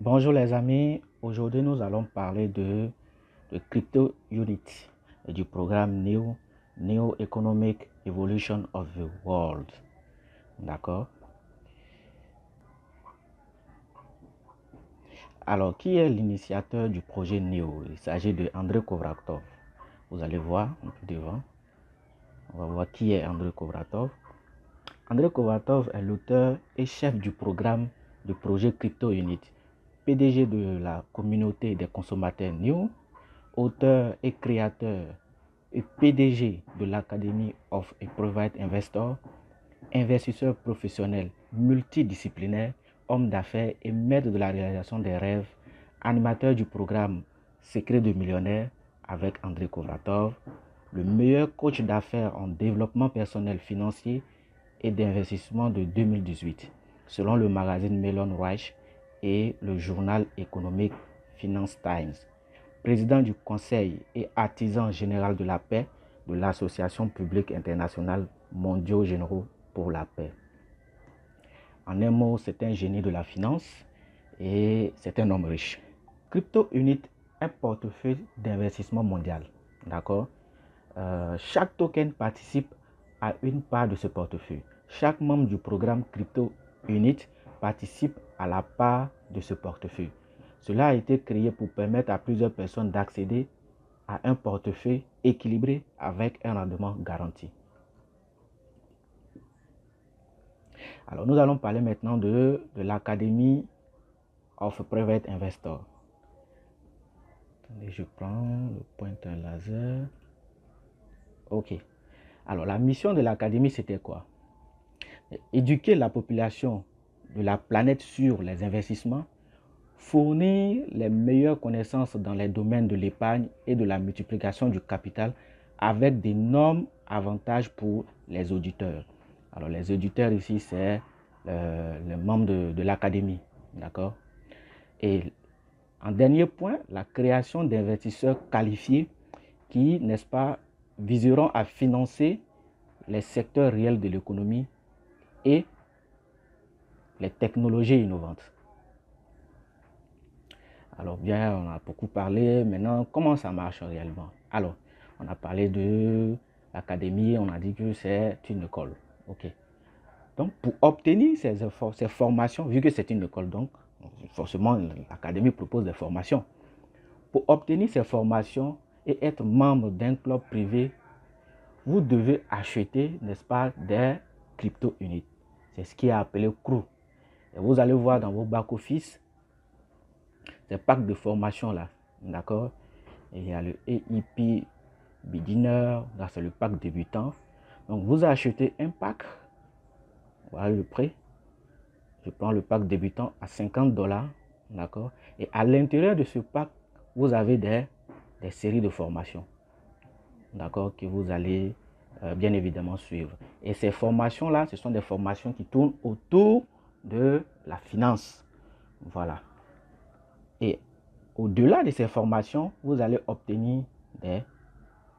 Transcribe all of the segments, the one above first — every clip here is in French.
Bonjour les amis, aujourd'hui nous allons parler de Crypto Unit et du programme New Economic Evolution of the World. D'accord? Alors, qui est l'initiateur du projet NEO? Il s'agit de Andrei Kovratov. Vous allez voir un peu devant. On va voir qui est Andrei Kovratov. Andrei Kovratov est l'auteur et chef du programme du projet Crypto Unit, PDG de la communauté des consommateurs NEO, auteur et créateur et PDG de l'Academy of a Private Investor, investisseur professionnel multidisciplinaire, homme d'affaires et maître de la réalisation des rêves, animateur du programme Secret de millionnaire avec Andrei Kovratov, le meilleur coach d'affaires en développement personnel financier et d'investissement de 2018, selon le magazine Melon Reich et le journal économique Finance Times. Président du Conseil et artisan général de la paix de l'Association publique internationale mondiaux généraux pour la paix. En un mot, c'est un génie de la finance et c'est un homme riche. Crypto Unit, un portefeuille d'investissement mondial. D'accord? Chaque token participe à une part de ce portefeuille. Chaque membre du programme Crypto Unit participe à la part de ce portefeuille. Cela a été créé pour permettre à plusieurs personnes d'accéder à un portefeuille équilibré avec un rendement garanti. Alors, nous allons parler maintenant de l'Academy of Private Investor. Attendez, je prends le pointeur laser. Ok. Alors, la mission de l'Académie, c'était quoi? Éduquer la population de la planète sur les investissements, fournir les meilleures connaissances dans les domaines de l'épargne et de la multiplication du capital avec d'énormes avantages pour les auditeurs. Alors, les auditeurs ici, c'est les membres de l'académie. D'accord? Et en dernier point, la création d'investisseurs qualifiés qui, n'est-ce pas, viseront à financer les secteurs réels de l'économie et les technologies innovantes. Alors bien, on a beaucoup parlé. Maintenant, comment ça marche réellement? Alors, on a parlé de l'académie, on a dit que c'est une école. Ok. Donc, pour obtenir ces formations, vu que c'est une école, donc forcément, l'académie propose des formations. Pour obtenir ces formations et être membre d'un club privé, vous devez acheter, n'est-ce pas, des crypto units. C'est ce qui est appelé CRU. Et vous allez voir dans vos back-office, ces packs de formation là, d'accord? Il y a le EIP Beginner, là c'est le pack débutant. Donc vous achetez un pack, voilà le prix. Je prends le pack débutant à 50$, d'accord? Et à l'intérieur de ce pack, vous avez des séries de formations, d'accord, que vous allez bien évidemment suivre. Et ces formations-là, ce sont des formations qui tournent autour de la finance. Voilà. Et au-delà de ces formations, vous allez obtenir des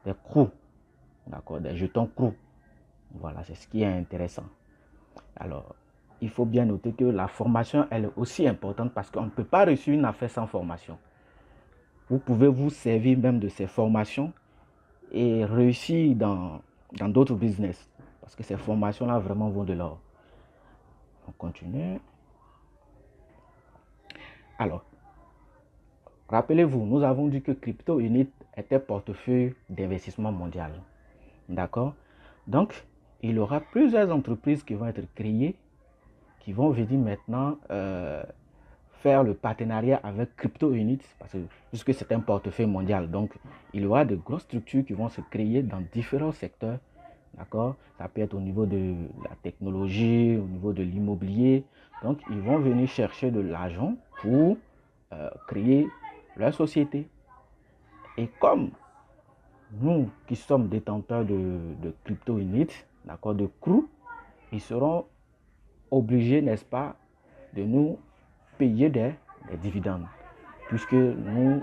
CRU, d'accord, des jetons CRU. Voilà, c'est ce qui est intéressant. Alors, il faut bien noter que la formation, elle est aussi importante parce qu'on ne peut pas réussir une affaire sans formation. Vous pouvez vous servir même de ces formations et réussir dans d'autres business. Parce que ces formations-là vraiment vont de l'or. On continue. Alors, rappelez-vous, nous avons dit que Crypto Unit était portefeuille d'investissement mondial. D'accord? Donc, il y aura plusieurs entreprises qui vont être créées, qui vont venir maintenant faire le partenariat avec Crypto Unit, parce que puisque c'est un portefeuille mondial, donc il y aura de grosses structures qui vont se créer dans différents secteurs. D'accord? Ça peut être au niveau de la technologie, au niveau de l'immobilier. Donc, ils vont venir chercher de l'argent pour créer leur société. Et comme nous qui sommes détenteurs de Crypto Unit, d'accord, de CRU, ils seront obligés, n'est-ce pas, de nous payer des dividendes, puisque nous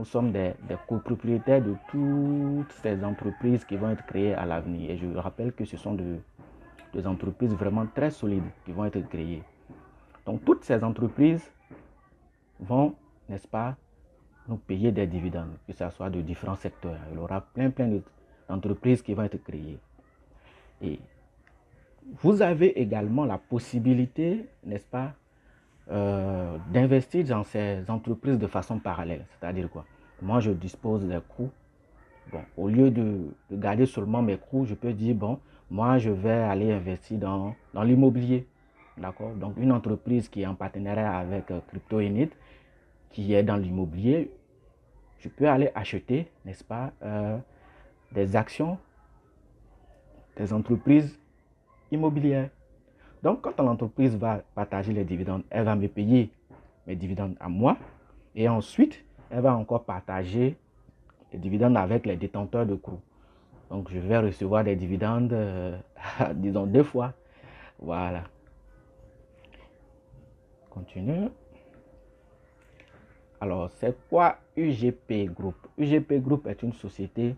sommes des copropriétaires de toutes ces entreprises qui vont être créées à l'avenir. Et je rappelle que ce sont des entreprises vraiment très solides qui vont être créées. Donc toutes ces entreprises vont, n'est-ce pas, nous payer des dividendes, que ce soit de différents secteurs. Il y aura plein d'entreprises qui vont être créées. Et vous avez également la possibilité, n'est-ce pas, d'investir dans ces entreprises de façon parallèle. C'est-à-dire quoi? Moi, je dispose des coûts. Bon, au lieu de garder seulement mes coûts, je peux dire, bon, moi, je vais aller investir dans l'immobilier. D'accord? Donc, une entreprise qui est en partenariat avec CryptoInit, qui est dans l'immobilier, je peux aller acheter, n'est-ce pas, des actions des entreprises immobilières. Donc, quand l'entreprise va partager les dividendes, elle va me payer mes dividendes à moi et ensuite, elle va encore partager les dividendes avec les détenteurs de CRU. Donc, je vais recevoir des dividendes, disons, 2 fois. Voilà. Continue. Alors, c'est quoi UGP Group? UGP Group est une société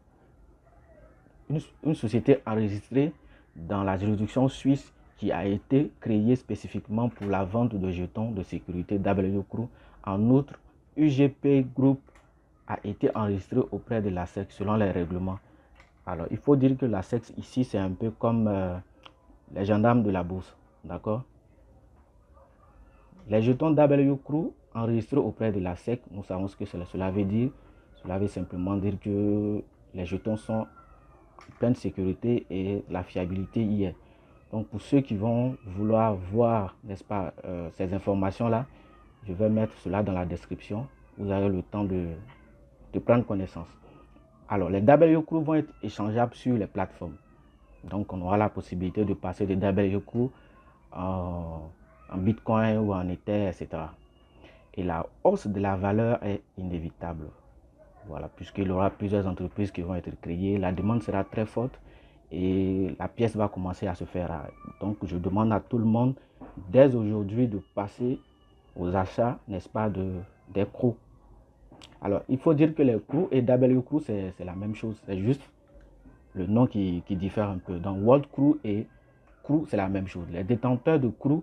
enregistrée dans la juridiction suisse qui a été créée spécifiquement pour la vente de jetons de sécurité WCRU. En outre, UGP Group a été enregistré auprès de la SEC selon les règlements. Alors, il faut dire que la SEC ici, c'est un peu comme les gendarmes de la bourse. D'accord? Les jetons WCRU enregistrés auprès de la SEC, nous savons ce que cela veut dire. Cela veut simplement dire que les jetons sont en pleine sécurité et la fiabilité y est. Donc pour ceux qui vont vouloir voir, n'est-ce pas, ces informations-là, je vais mettre cela dans la description. Vous avez le temps de prendre connaissance. Alors les WCRU vont être échangeables sur les plateformes. Donc on aura la possibilité de passer de WCRU en Bitcoin ou en Ether, etc. Et la hausse de la valeur est inévitable. Voilà, puisqu'il y aura plusieurs entreprises qui vont être créées, la demande sera très forte et la pièce va commencer à se faire rare. Donc je demande à tout le monde dès aujourd'hui de passer aux achats, n'est-ce pas, des CRU. Alors il faut dire que les CRU et WCRU c'est la même chose, c'est juste le nom qui diffère un peu. Donc World CRU et CRU c'est la même chose. Les détenteurs de CRU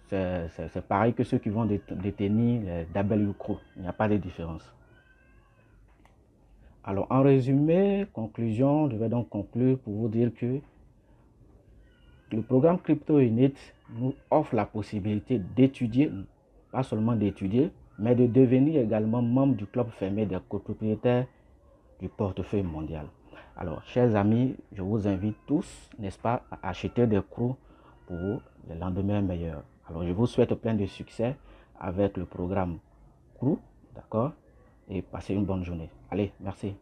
c'est pareil que ceux qui vont détenir les WCRU. Il n'y a pas de différence. Alors, en résumé, conclusion, je vais donc conclure pour vous dire que le programme CryptoInit nous offre la possibilité d'étudier, pas seulement d'étudier, mais de devenir également membre du club fermé des copropriétaires du portefeuille mondial. Alors, chers amis, je vous invite tous, n'est-ce pas, à acheter des CRU pour les lendemains meilleurs. Alors, je vous souhaite plein de succès avec le programme CRU, d'accord? Et passez une bonne journée. Allez, merci.